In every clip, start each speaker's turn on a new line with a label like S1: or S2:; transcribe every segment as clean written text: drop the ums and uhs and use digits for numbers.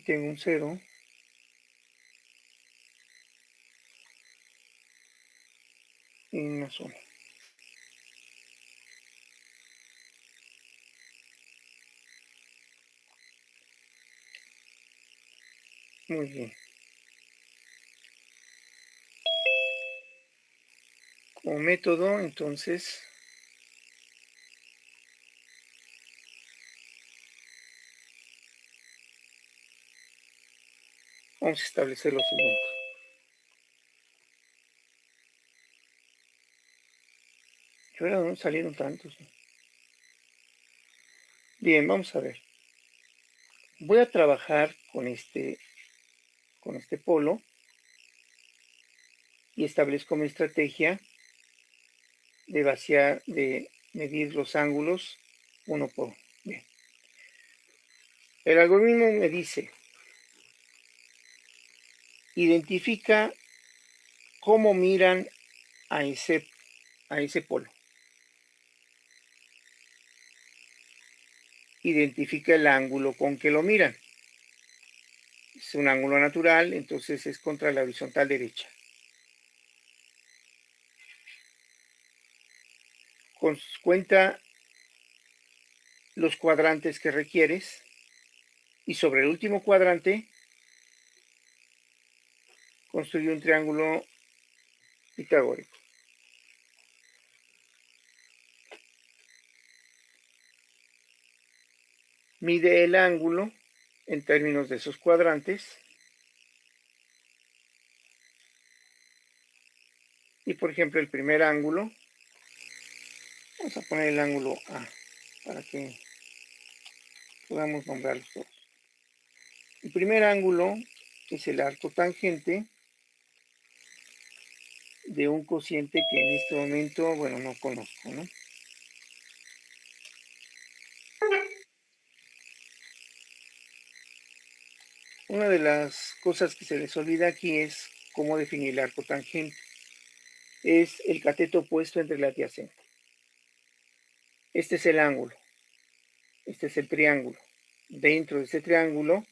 S1: Aquí tengo un 0. Y una zona. Muy bien. Como método, entonces, vamos a establecer lo siguiente. ¿Y ahora dónde salieron tantos? Bien, vamos a ver. Voy a trabajar con este polo y establezco mi estrategia de vaciar, de medir los ángulos uno por uno. Bien. El algoritmo me dice, identifica cómo miran a ese polo. Identifica el ángulo con que lo miran. Es un ángulo natural, entonces es contra la horizontal derecha. Cuenta los cuadrantes que requieres y sobre el último cuadrante construye un triángulo pitagórico. Mide el ángulo en términos de esos cuadrantes y, por ejemplo, el primer ángulo, vamos a poner el ángulo A para que podamos nombrarlos todos. El primer ángulo es el arco tangente de un cociente que en este momento, bueno, no conozco, ¿no? Una de las cosas que se les olvida aquí es cómo definir el arco tangente. Es el cateto opuesto entre el adyacente. Este es el ángulo. Este es el triángulo. Dentro de este triángulo,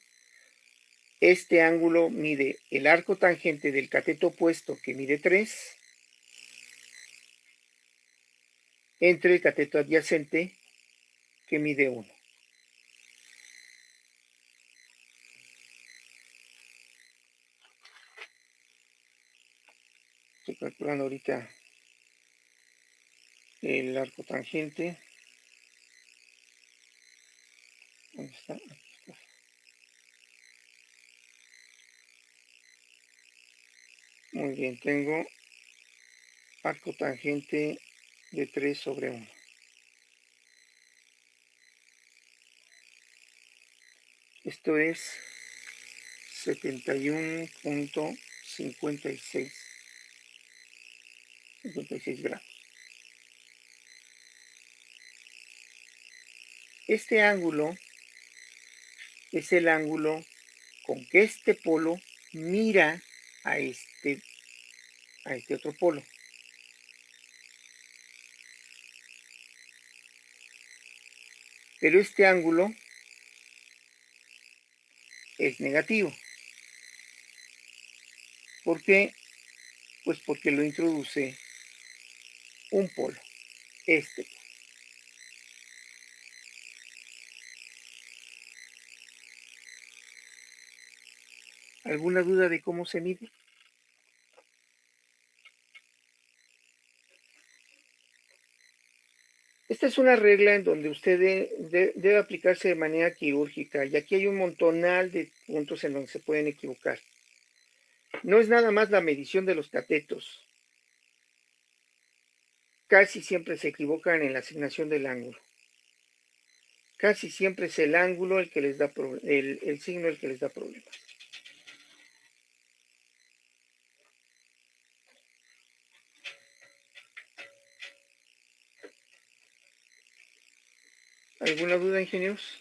S1: este ángulo mide el arco tangente del cateto opuesto, que mide 3, entre el cateto adyacente, que mide 1. Estoy calculando ahorita el arco tangente. ¿Dónde está? Aquí está. Muy bien, tengo arco tangente de 3 sobre 1. Esto es 71.56 grados. Este ángulo es el ángulo con que este polo mira a este otro polo. Pero este ángulo es negativo. ¿Por qué? Pues porque lo introduce un polo, este polo. ¿Alguna duda de cómo se mide? Esta es una regla en donde usted debe aplicarse de manera quirúrgica, y aquí hay un montonal de puntos en donde se pueden equivocar. No es nada más la medición de los catetos. Casi siempre se equivocan en la asignación del ángulo. Casi siempre es el ángulo el que les da el signo el que les da problemas. ¿Alguna duda, ingenieros?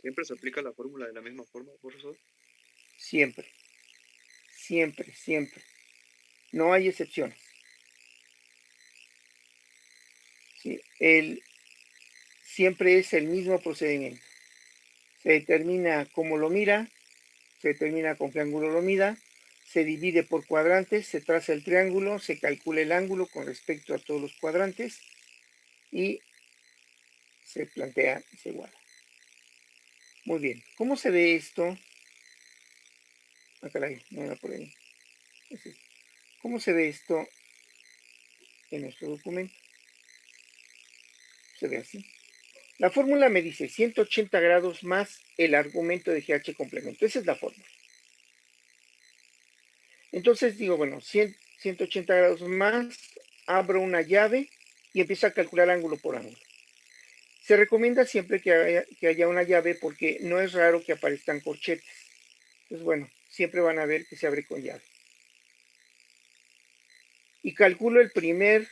S2: ¿Siempre se aplica la fórmula de la misma forma, profesor?
S1: Siempre, siempre, siempre. No hay excepciones. ¿Sí? Siempre es el mismo procedimiento. Se determina cómo lo mira, se determina con qué ángulo lo mida, se divide por cuadrantes, se traza el triángulo, se calcula el ángulo con respecto a todos los cuadrantes y se plantea y se iguala. Muy bien, ¿cómo se ve esto? Ah, caray, no era por ahí. ¿Cómo se ve esto en nuestro documento? Se ve así. La fórmula me dice 180 grados más el argumento de GH complemento. Esa es la fórmula. Entonces digo, bueno, 180 grados más, abro una llave y empiezo a calcular ángulo por ángulo. Se recomienda siempre que haya una llave porque no es raro que aparezcan corchetes. Entonces, bueno, siempre van a ver que se abre con llave. Y calculo el primer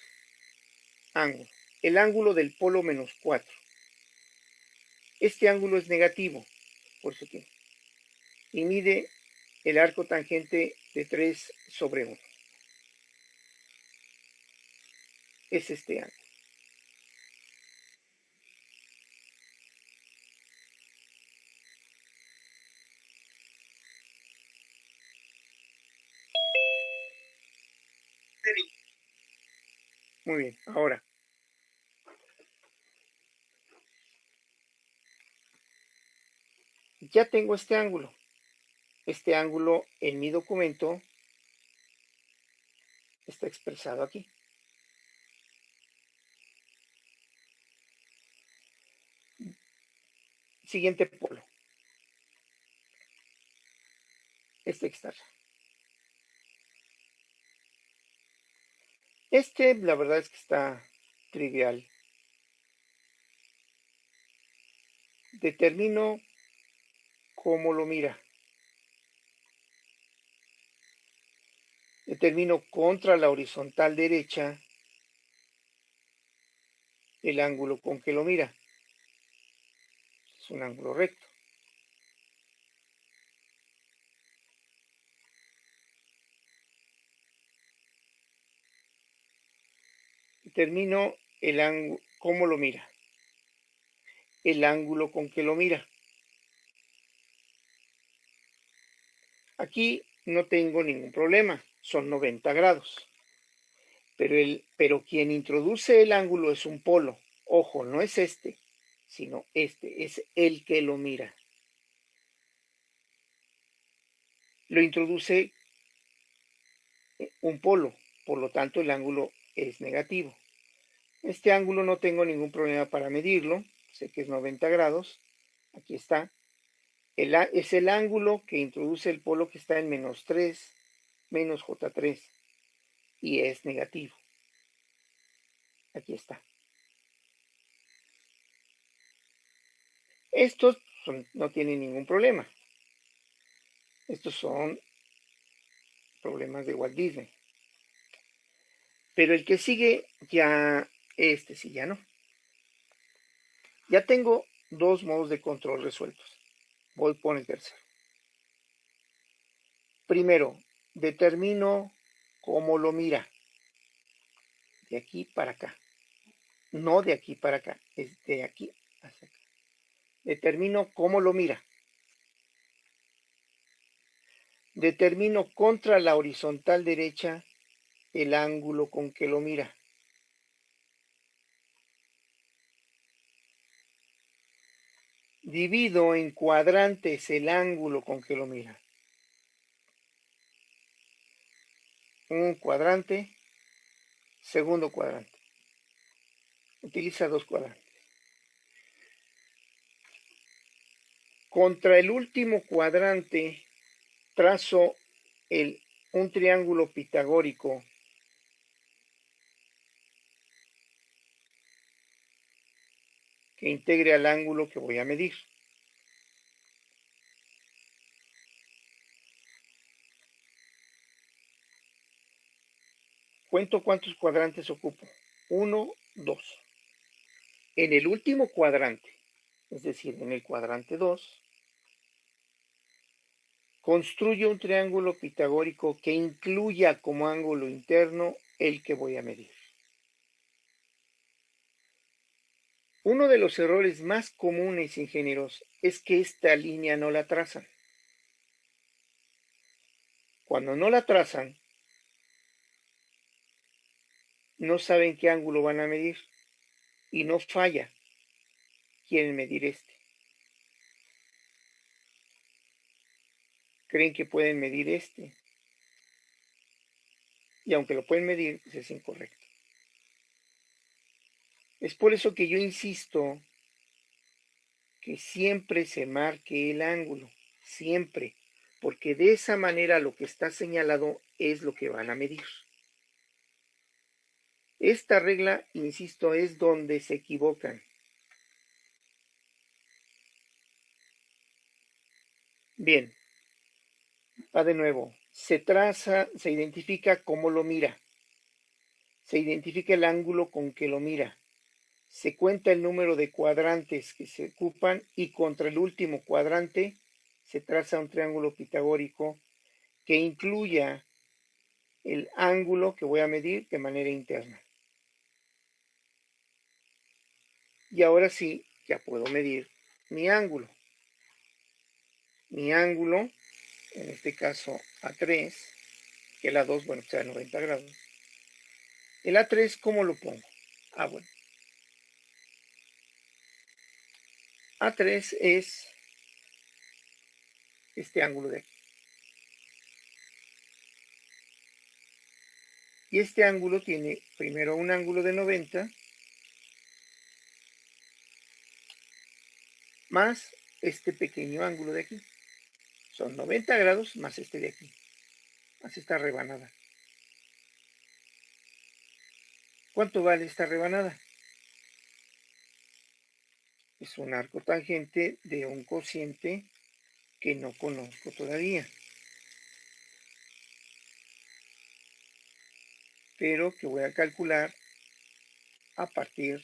S1: ángulo, el ángulo del polo menos 4. Este ángulo es negativo, por eso que. Y mide el arco tangente de 3 sobre 1. Es este ángulo. Muy bien, ahora. Ya tengo este ángulo. Este ángulo en mi documento está expresado aquí. Siguiente polo. Este externo. Este, la verdad es que está trivial. Determino cómo lo mira. Determino contra la horizontal derecha el ángulo con que lo mira. Es un ángulo recto. Determino el ángulo, cómo lo mira. El ángulo con que lo mira. Aquí no tengo ningún problema, son 90 grados. Pero quien introduce el ángulo es un polo. Ojo, no es este, sino este, es el que lo mira. Lo introduce un polo, por lo tanto el ángulo es negativo. Este ángulo no tengo ningún problema para medirlo, sé que es 90 grados, aquí está. Es el ángulo que introduce el polo que está en menos 3, menos J3, y es negativo. Aquí está. Estos no tienen ningún problema. Estos son problemas de Walt Disney. Pero el que sigue ya, este sí ya no. Ya tengo dos modos de control resueltos. Voy por el tercero. Primero, determino cómo lo mira. De aquí para acá. No de aquí para acá, es de aquí hacia acá. Determino cómo lo mira. Determino contra la horizontal derecha el ángulo con que lo mira. Divido en cuadrantes el ángulo con que lo mira. Un cuadrante, segundo cuadrante. Utiliza dos cuadrantes. Contra el último cuadrante trazo un triángulo pitagórico que integre al ángulo que voy a medir. Cuento cuántos cuadrantes ocupo. 1, 2. En el último cuadrante, es decir, en el cuadrante 2, construyo un triángulo pitagórico que incluya como ángulo interno el que voy a medir. Uno de los errores más comunes, ingenieros, es que esta línea no la trazan. Cuando no la trazan, no saben qué ángulo van a medir y no falla. Quieren medir este. Creen que pueden medir este. Y aunque lo pueden medir, pues es incorrecto. Es por eso que yo insisto que siempre se marque el ángulo. Siempre. Porque de esa manera lo que está señalado es lo que van a medir. Esta regla, insisto, es donde se equivocan. Bien, va de nuevo. Se traza, se identifica cómo lo mira. Se identifica el ángulo con que lo mira. Se cuenta el número de cuadrantes que se ocupan y contra el último cuadrante se traza un triángulo pitagórico que incluya el ángulo que voy a medir de manera interna. Y ahora sí, ya puedo medir mi ángulo. Mi ángulo, en este caso A3, que el A2, bueno, sea 90 grados. El A3, ¿cómo lo pongo? Bueno. A3 es este ángulo de aquí. Y este ángulo tiene primero un ángulo de 90 más este pequeño ángulo de aquí. Son 90 grados más este de aquí, más esta rebanada. ¿Cuánto vale esta rebanada? Es un arco tangente de un cociente que no conozco todavía, pero que voy a calcular a partir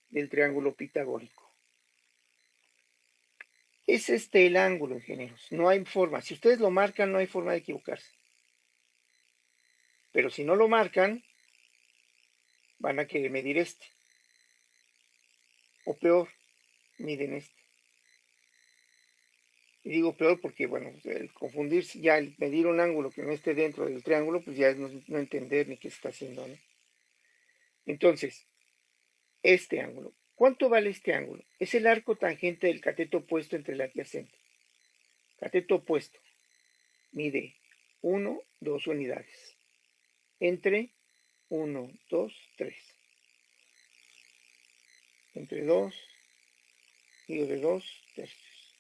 S1: del triángulo pitagórico. Es este el ángulo, ingenieros. No hay forma. Si ustedes lo marcan, no hay forma de equivocarse. Pero si no lo marcan, van a querer medir este. O peor, miden este. Y digo peor porque, bueno, el confundirse, ya el medir un ángulo que no esté dentro del triángulo, pues ya es no entender ni qué se está haciendo, ¿no? Entonces, este ángulo. ¿Cuánto vale este ángulo? Es el arco tangente del cateto opuesto entre el adyacente. Cateto opuesto mide 1, 2 unidades. Entre 1, 2, 3. Entre 2, digo de 2 tercios.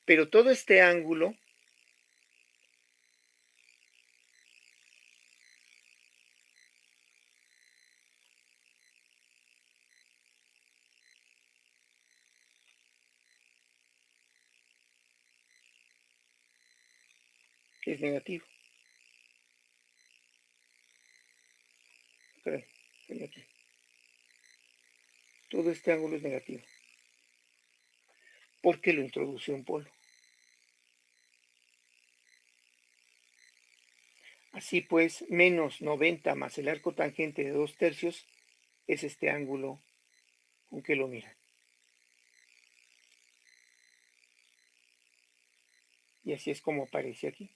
S1: Pero todo este ángulo es negativo. Aquí. Todo este ángulo es negativo. Porque lo introduce un polo. Así pues, menos 90 más el arco tangente de 2 tercios es este ángulo con que lo miran. Y así es como aparece aquí.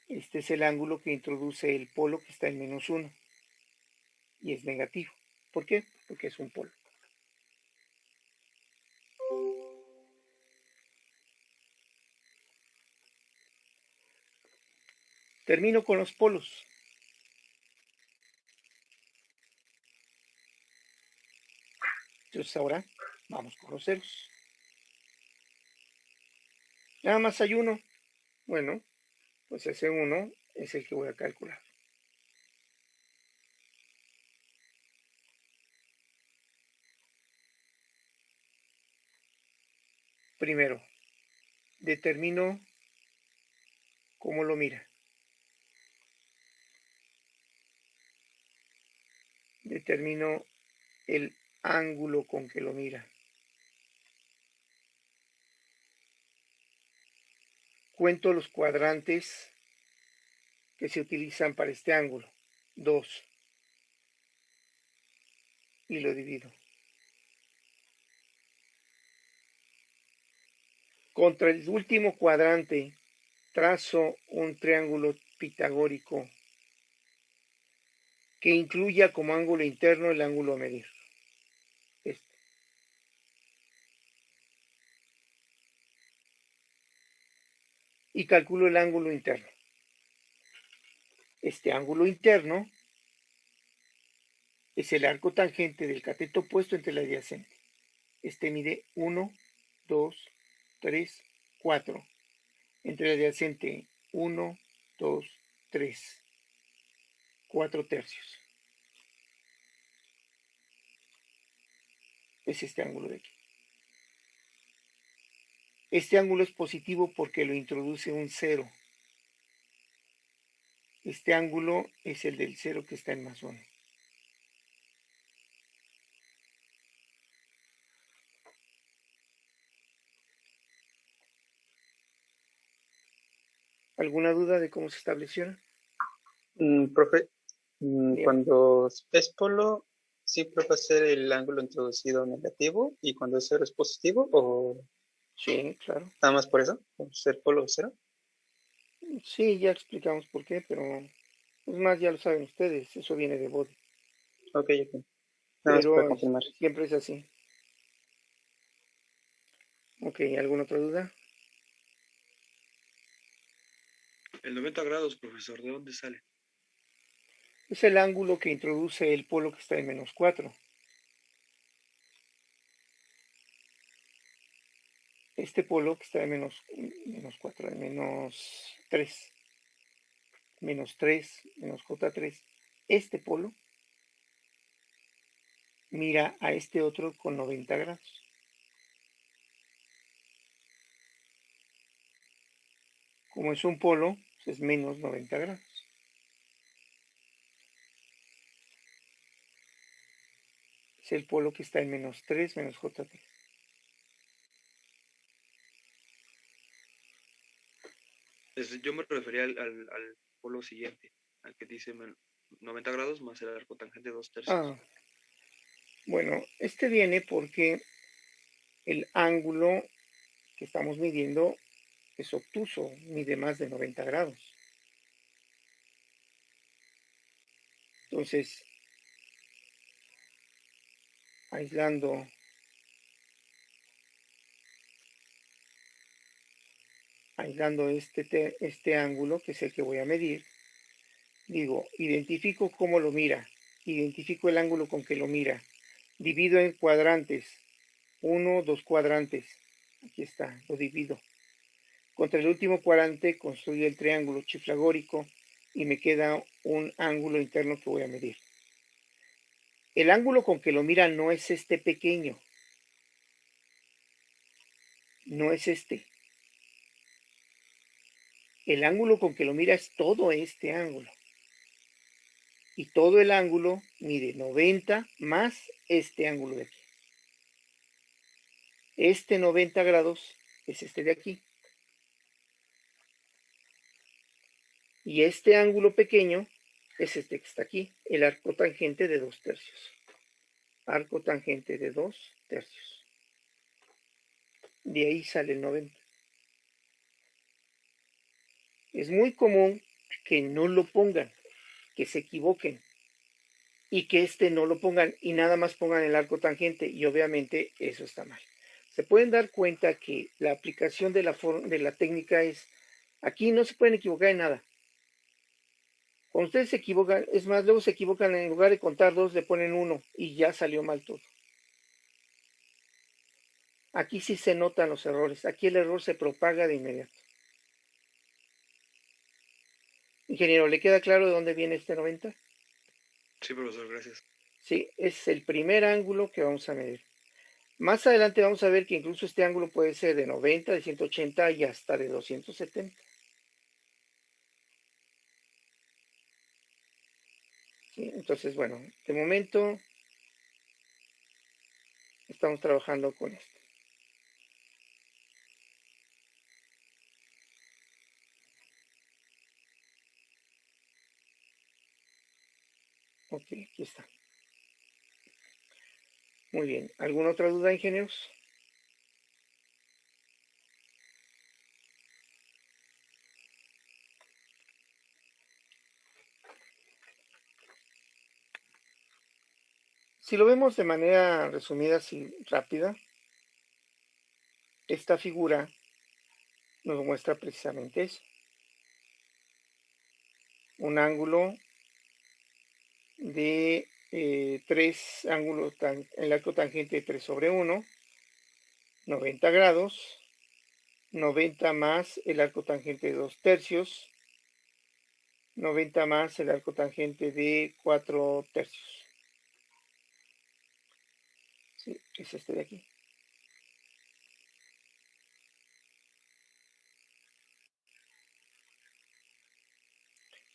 S1: Este es el ángulo que introduce el polo que está en menos 1. Y es negativo. ¿Por qué? Porque es un polo. Termino con los polos. Entonces ahora vamos con los ceros. Nada más hay uno. Bueno, pues ese 1 es el que voy a calcular. Primero, determino cómo lo mira. Determino el ángulo con que lo mira. cuento los cuadrantes que se utilizan para este ángulo, 2, y lo divido. Contra el último cuadrante trazo un triángulo pitagórico que incluya como ángulo interno el ángulo a medir. Este. Y calculo el ángulo interno. Este ángulo interno es el arco tangente del cateto opuesto entre el adyacente. Este mide 1, 2, 3, 4. Entre el adyacente 1, 2, 3, 4 tercios. Es este ángulo de aquí. Este ángulo es positivo porque lo introduce un 0. Este ángulo es el del 0 que está en más 1. ¿Alguna duda de cómo se estableció?
S3: Profe,
S1: Bien.
S3: cuando es polo, ¿siempre va a ser el ángulo introducido negativo y cuando es cero es positivo o
S1: Sí, claro.
S3: nada más por eso? ¿Por ser polo cero?
S1: Sí, ya explicamos por qué, pero es más, ya lo saben ustedes, eso viene de Bode.
S3: Ok, ok. Nada más para
S1: Pero
S3: confirmar.
S1: siempre es así. Ok, ¿alguna otra duda?
S2: El 90 grados, profesor, ¿de dónde sale?
S1: Es el ángulo que introduce el polo que está en menos 4. Este polo que está en menos 4, en menos 3, menos J3. Este polo mira a este otro con 90 grados. Como es un polo, pues es menos 90 grados. Es el polo que está en menos 3, menos J3.
S2: Yo me refería al polo siguiente, al que dice 90 grados más el arco tangente 2 tercios.
S1: Ah, bueno, este viene porque el ángulo que estamos midiendo es obtuso, mide más de 90 grados. Entonces, aislando este ángulo, que es el que voy a medir, digo, identifico cómo lo mira, identifico el ángulo con que lo mira, divido en cuadrantes, 1, 2 cuadrantes, aquí está, lo divido. Contra el último cuadrante construyo el triángulo chiflagórico y me queda un ángulo interno que voy a medir. El ángulo con que lo mira no es este pequeño, no es este. El ángulo con que lo mira es todo este ángulo. Y todo el ángulo mide 90 más este ángulo de aquí. Este 90 grados es este de aquí. Y este ángulo pequeño es este que está aquí, el arco tangente de 2 tercios. Arco tangente de 2 tercios. De ahí sale el 90. Es muy común que no lo pongan, que se equivoquen y que este no lo pongan y nada más pongan el arco tangente y obviamente eso está mal. Se pueden dar cuenta que la aplicación de la técnica es, aquí no se pueden equivocar en nada. Cuando ustedes se equivocan, es más, luego se equivocan, en lugar de contar 2 le ponen 1 y ya salió mal todo. Aquí sí se notan los errores, aquí el error se propaga de inmediato. Ingeniero, ¿le queda claro de dónde viene este 90?
S2: Sí, profesor, gracias.
S1: Sí, es el primer ángulo que vamos a medir. Más adelante vamos a ver que incluso este ángulo puede ser de 90, de 180 y hasta de 270. ¿Sí? Entonces, bueno, de momento estamos trabajando con esto. Ok, aquí está. Muy bien. ¿Alguna otra duda, ingenieros? Si lo vemos de manera resumida, así rápida, esta figura nos muestra precisamente eso. Un ángulo de 3 ángulos, el arco tangente de 3 sobre 1, 90 grados, 90 más el arco tangente de 2 tercios, 90 más el arco tangente de 4 tercios. Sí, es este de aquí.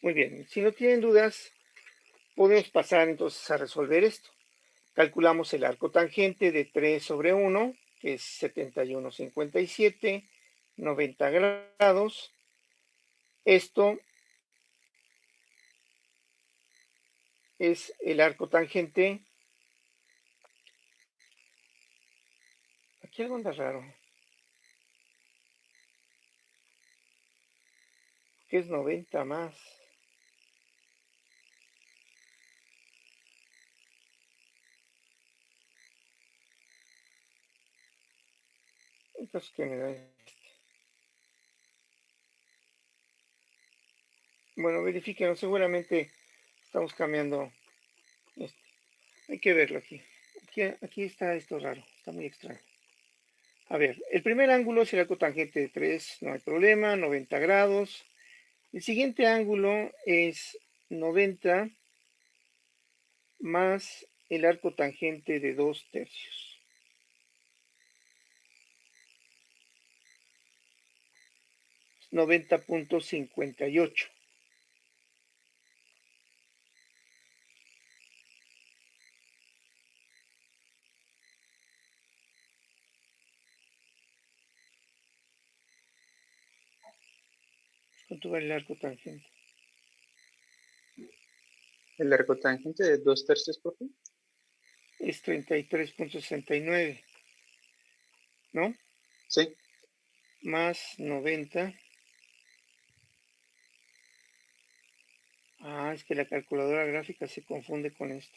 S1: Muy bien, si no tienen dudas, podemos pasar entonces a resolver esto. Calculamos el arco tangente de 3 sobre 1, que es 71,57, 90 grados. Esto es el arco tangente. Aquí algo anda raro. Que es 90 más. Entonces, ¿qué me da? Bueno, verifíquenlo. Seguramente estamos cambiando esto. Hay que verlo aquí. Aquí está esto raro. Está muy extraño. A ver, el primer ángulo es el arco tangente de 3. No hay problema. 90 grados. El siguiente ángulo es 90 más el arco tangente de 2 tercios. Es 90,58. ¿Cuánto vale el arco tangente?
S3: El arco tangente de 2 tercios, por favor.
S1: Es 33,69, ¿no?
S3: Sí.
S1: Más 90. Ah, es que la calculadora gráfica se confunde con esto.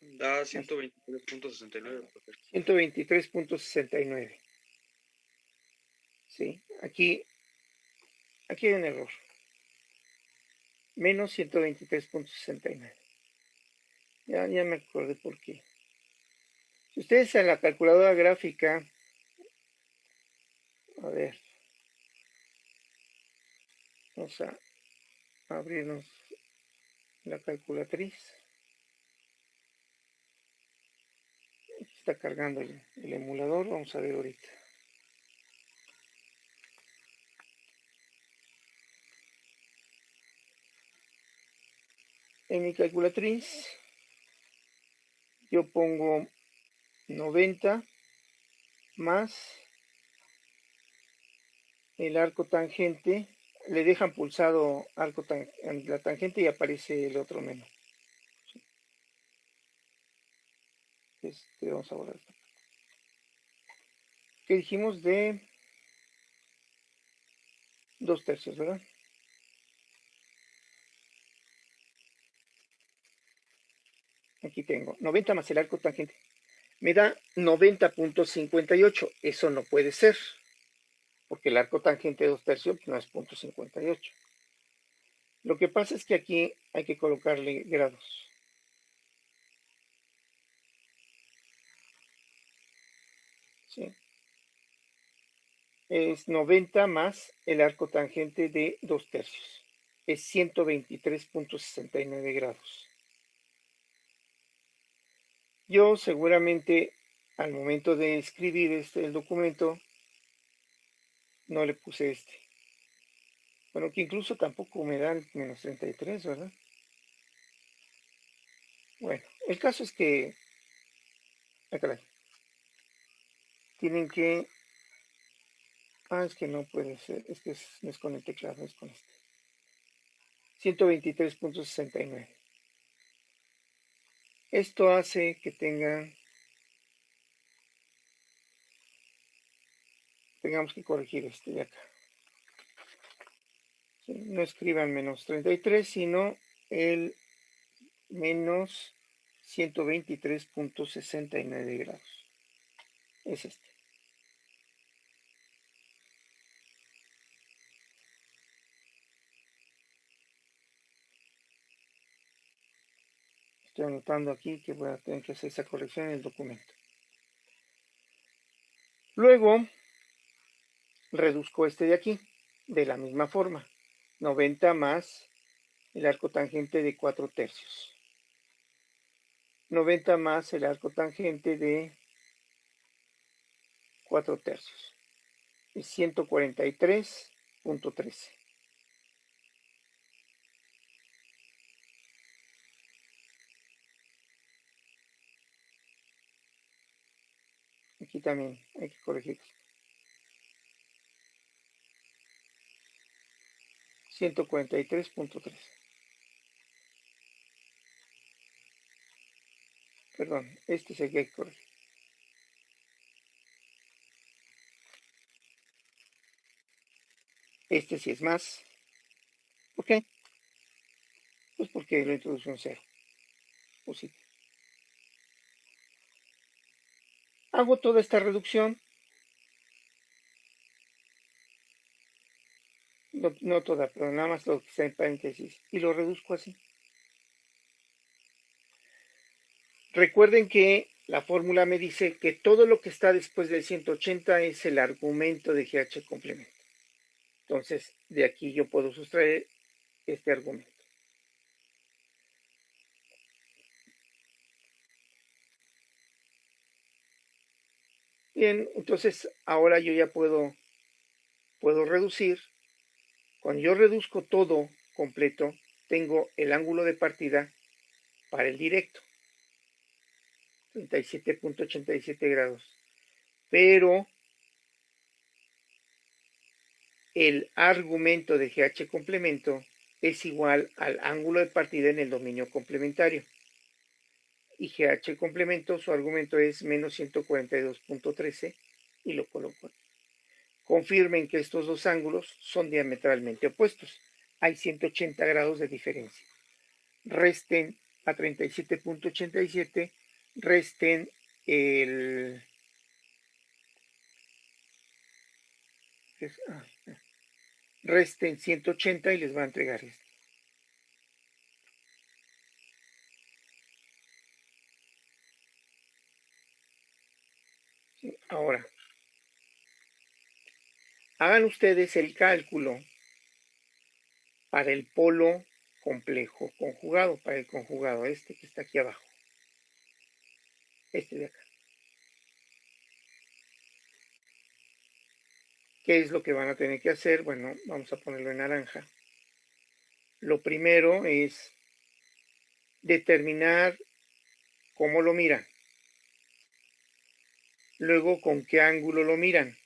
S2: Da 123.69.
S1: 123,69. Sí, aquí hay un error. Menos 123,69. Ya me acordé por qué. Si ustedes en la calculadora gráfica, a ver, vamos a abrirnos la calculatriz. Está cargando el emulador, vamos a ver ahorita. En mi calculatriz yo pongo 90 más el arco tangente, le dejan pulsado en la tangente y aparece el otro menú. Vamos a borrar esto. ¿Qué dijimos? De 2 tercios, ¿verdad? Aquí tengo 90 más el arco tangente. Me da 90,58. Eso no puede ser, porque el arco tangente de 2 tercios no es 0,58. Lo que pasa es que aquí hay que colocarle grados. ¿Sí? Es 90 más el arco tangente de 2 tercios. Es 123,69 grados. Yo seguramente al momento de escribir el documento no le puse este. Bueno, que incluso tampoco me dan menos 33, ¿verdad? Bueno, el caso es que... Ah, caray. Tienen que... Ah, es que no puede ser. Es que no es con el teclado, es con este. 123,69. Esto hace que tengamos que corregir este de acá. ¿Sí? No escriban menos 33, sino el menos 123.69 grados. Es este. Estoy anotando aquí que voy a tener que hacer esa corrección en el documento. Luego, reduzco este de aquí, de la misma forma. 90 más el arco tangente de 4/3. 90 más el arco tangente de 4/3. Es 143.13. Aquí también hay que corregir. 143.13. Perdón, este es el que hay que corregir. Este sí es más. ¿Por qué? Pues porque lo introduce un cero. Positivo. Hago toda esta reducción. No toda, pero nada más lo que está en paréntesis. Y lo reduzco así. Recuerden que la fórmula me dice que todo lo que está después del 180 es el argumento de GH complemento. Entonces, de aquí yo puedo sustraer este argumento. Bien, entonces ahora yo ya puedo reducir. Cuando yo reduzco todo completo, tengo el ángulo de partida para el directo. 37.87 grados. Pero el argumento de GH complemento es igual al ángulo de partida en el dominio complementario. Y GH complemento, su argumento es menos 142.13 y lo coloco aquí. Confirmen que estos dos ángulos son diametralmente opuestos. Hay 180 grados de diferencia. Resten a 37.87, resten el... resten 180 y les va a entregar esto. ¿Sí? Ahora, hagan ustedes el cálculo para el polo complejo conjugado, para el conjugado este que está aquí abajo. Este de acá. ¿Qué es lo que van a tener que hacer? Bueno, vamos a ponerlo en naranja. Lo primero es determinar cómo lo miran. Luego, con qué ángulo lo miran.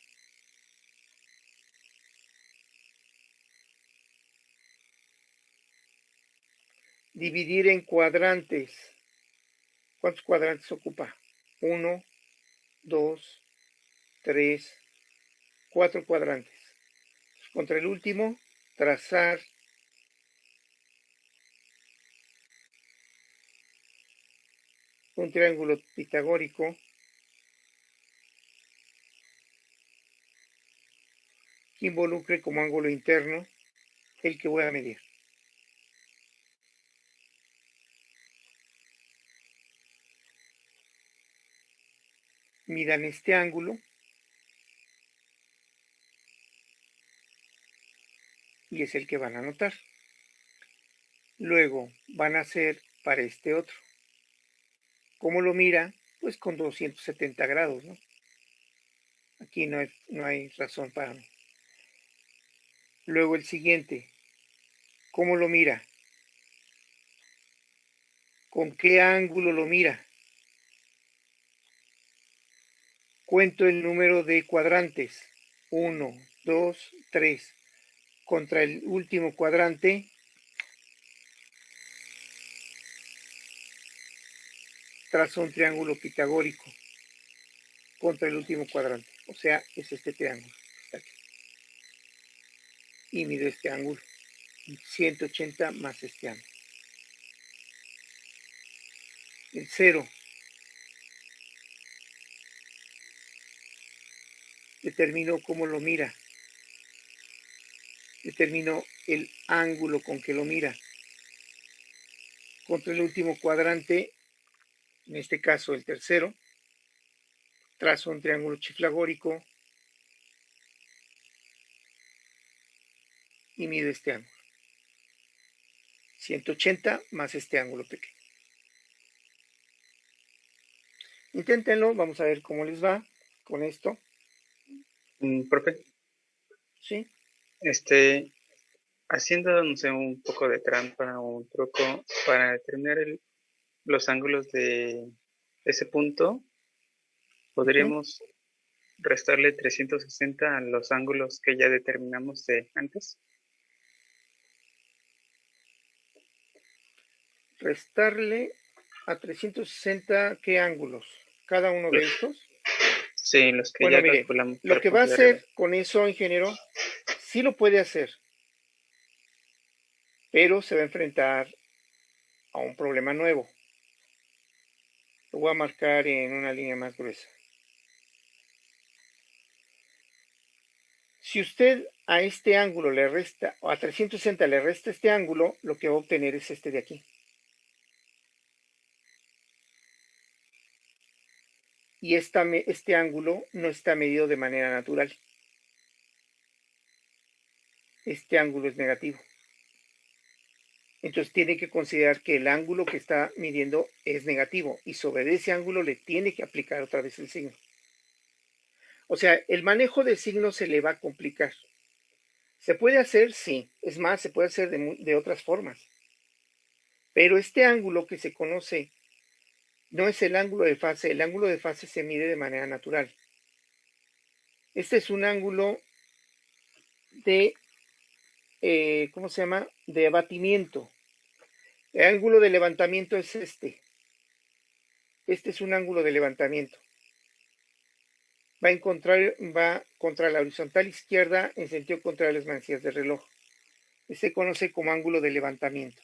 S1: Dividir en cuadrantes. ¿Cuántos cuadrantes ocupa? 1, 2, 3, 4 cuadrantes. Contra el último, trazar un triángulo pitagórico que involucre como ángulo interno el que voy a medir. Midan este ángulo y es el que van a anotar. Luego van a hacer para este otro. ¿Cómo lo mira? Pues con 270 grados, ¿no? Aquí no hay razón para mí. Luego el siguiente. ¿Cómo lo mira? ¿Con qué ángulo lo mira? Cuento el número de cuadrantes. 1, 2, 3. Contra el último cuadrante trazo un triángulo pitagórico contra el último cuadrante. O sea, es este triángulo. Está aquí. Y mido este ángulo. 180 más este ángulo. El 0 determino cómo lo mira. Determino el ángulo con que lo mira. Contra el último cuadrante, en este caso el tercero, trazo un triángulo chiflagórico y mido este ángulo. 180 más este ángulo pequeño. Inténtenlo, vamos a ver cómo les va con esto.
S3: Profe,
S1: ¿Sí?
S3: haciendo, no sé, un poco de trampa o un truco para determinar los ángulos de ese punto, podríamos restarle 360 a los ángulos que ya determinamos de antes.
S1: Restarle a 360, ¿qué ángulos? Cada uno de estos.
S3: Sí, los que
S1: Bueno,
S3: ya
S1: mire,
S3: calculamos.
S1: lo que va a hacer con eso, ingeniero, sí lo puede hacer, pero se va a enfrentar a un problema nuevo. Lo voy a marcar en una línea más gruesa. Si usted a este ángulo le resta, o a 360 le resta este ángulo, lo que va a obtener es este de aquí. Y este ángulo no está medido de manera natural. Este ángulo es negativo. Entonces tiene que considerar que el ángulo que está midiendo es negativo y sobre ese ángulo le tiene que aplicar otra vez el signo. O sea, el manejo de signos se le va a complicar. ¿Se puede hacer? Sí. Es más, se puede hacer de otras formas. Pero este ángulo que se conoce no es el ángulo de fase. El ángulo de fase se mide de manera natural. Este es un ángulo de, ¿cómo se llama? De abatimiento. El ángulo de levantamiento es este. Este es un ángulo de levantamiento. Va contra la horizontal izquierda en sentido contrario a las manecillas del reloj. Se conoce como ángulo de levantamiento.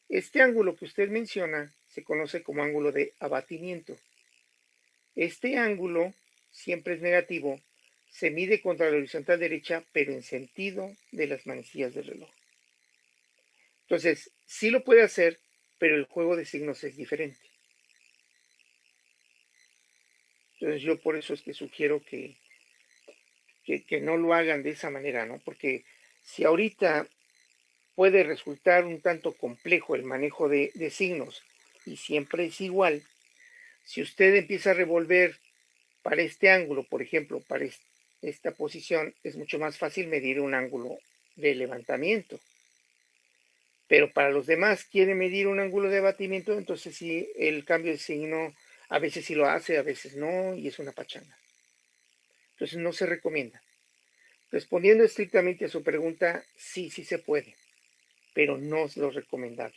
S1: Este ángulo que usted menciona se conoce como ángulo de abatimiento. Este ángulo siempre es negativo, se mide contra la horizontal derecha, pero en sentido de las manecillas del reloj. Entonces, sí lo puede hacer, pero el juego de signos es diferente. Entonces, yo por eso es que sugiero que no lo hagan de esa manera, ¿no? Porque si ahorita puede resultar un tanto complejo el manejo de signos y siempre es igual, si usted empieza a revolver para este ángulo, por ejemplo, para esta posición, es mucho más fácil medir un ángulo de levantamiento. Pero para los demás quiere medir un ángulo de abatimiento, entonces sí, el cambio de signo a veces sí lo hace, a veces no, y es una pachanga. Entonces no se recomienda. Respondiendo estrictamente a su pregunta, sí, sí se puede, pero no es lo recomendable.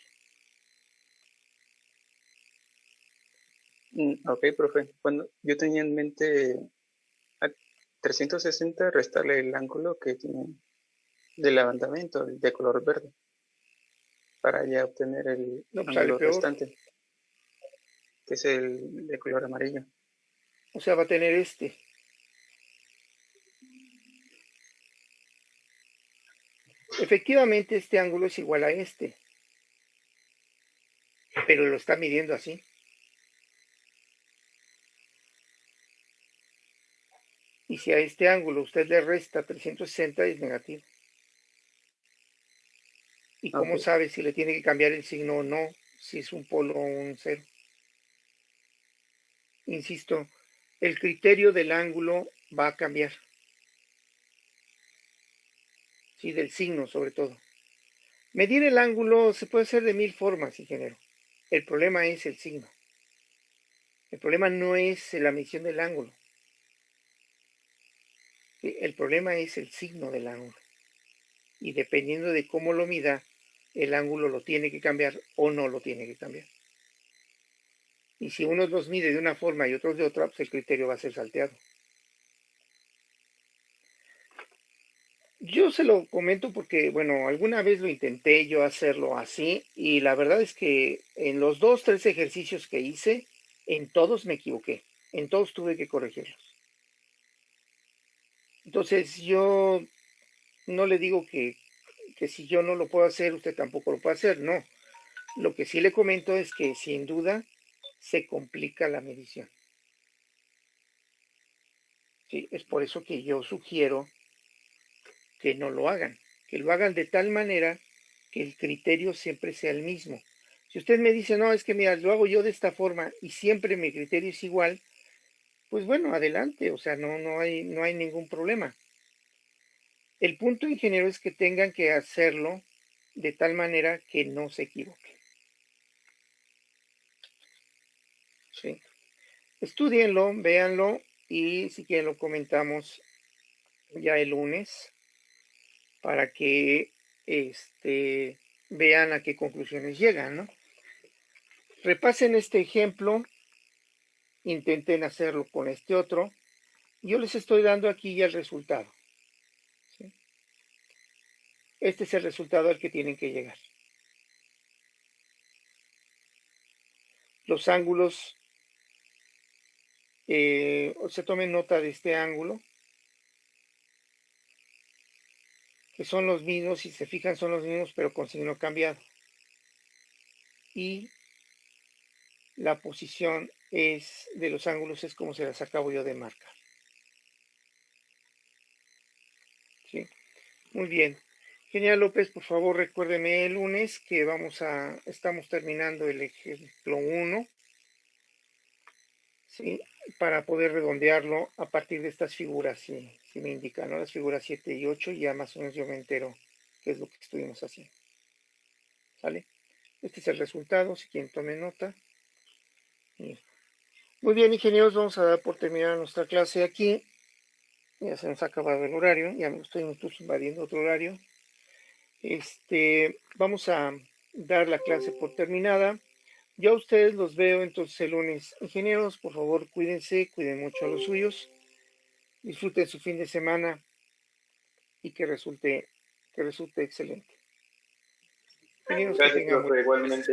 S3: Ok, profe. Bueno, yo tenía en mente a 360 restarle el ángulo que tiene de levantamiento, de color verde, para ya obtener el
S1: No, pues sale
S3: ángulo
S1: peor.
S3: restante, que es el de color amarillo.
S1: O sea, va a tener este. Efectivamente, este ángulo es igual a este, pero lo está midiendo así. Y si a este ángulo usted le resta 360, es negativo. ¿Y cómo
S3: Okay.
S1: sabe si le tiene que cambiar el signo o no? Si es un polo o un cero. Insisto, el criterio del ángulo va a cambiar. Sí, del signo sobre todo. Medir el ángulo se puede hacer de 1000 formas, ingeniero. El problema es el signo. El problema no es la medición del ángulo. El problema es el signo del ángulo. Y dependiendo de cómo lo mida, el ángulo lo tiene que cambiar o no lo tiene que cambiar. Y si unos los mide de una forma y otros de otra, pues el criterio va a ser salteado. Yo se lo comento porque, bueno, alguna vez lo intenté yo hacerlo así y la verdad es que en los 2, 3 ejercicios que hice, en todos me equivoqué, en todos tuve que corregirlos. Entonces yo no le digo que si yo no lo puedo hacer, usted tampoco lo puede hacer, no. Lo que sí le comento es que sin duda se complica la medición. Sí, es por eso que yo sugiero que no lo hagan, que lo hagan de tal manera que el criterio siempre sea el mismo. Si usted me dice, no, es que mira, lo hago yo de esta forma y siempre mi criterio es igual, pues bueno, adelante, o sea, no hay ningún problema. El punto, ingeniero, es que tengan que hacerlo de tal manera que no se equivoque. ¿Sí? Estudienlo, véanlo y si quieren lo comentamos ya el lunes para que vean a qué conclusiones llegan, ¿no? Repasen este ejemplo, intenten hacerlo con este otro. Yo les estoy dando aquí ya el resultado. ¿Sí? Este es el resultado al que tienen que llegar. Los ángulos, se tomen nota de este ángulo, que son los mismos, si se fijan son los mismos, pero con signo cambiado. Y la posición de los ángulos es como se las acabo yo de marcar. ¿Sí? Muy bien. Genial, López, por favor recuérdeme el lunes que estamos terminando el ejemplo 1, ¿sí? Para poder redondearlo a partir de estas figuras, si me indican, ¿no? Las figuras 7 y 8, ya más o menos yo me entero qué es lo que estuvimos haciendo. ¿Sale? Este es el resultado, si quieren tomen nota. Muy bien, ingenieros, vamos a dar por terminar nuestra clase aquí. Ya se nos ha acabado el horario, ya me estoy incluso invadiendo otro horario. Vamos a dar la clase por terminada. Yo a ustedes los veo entonces el lunes. Ingenieros, por favor, cuídense, cuiden mucho a los suyos, disfruten su fin de semana y que resulte excelente. Ingenieros, que
S3: Gracias,
S1: tengan
S3: profe,
S1: buen...
S3: igualmente.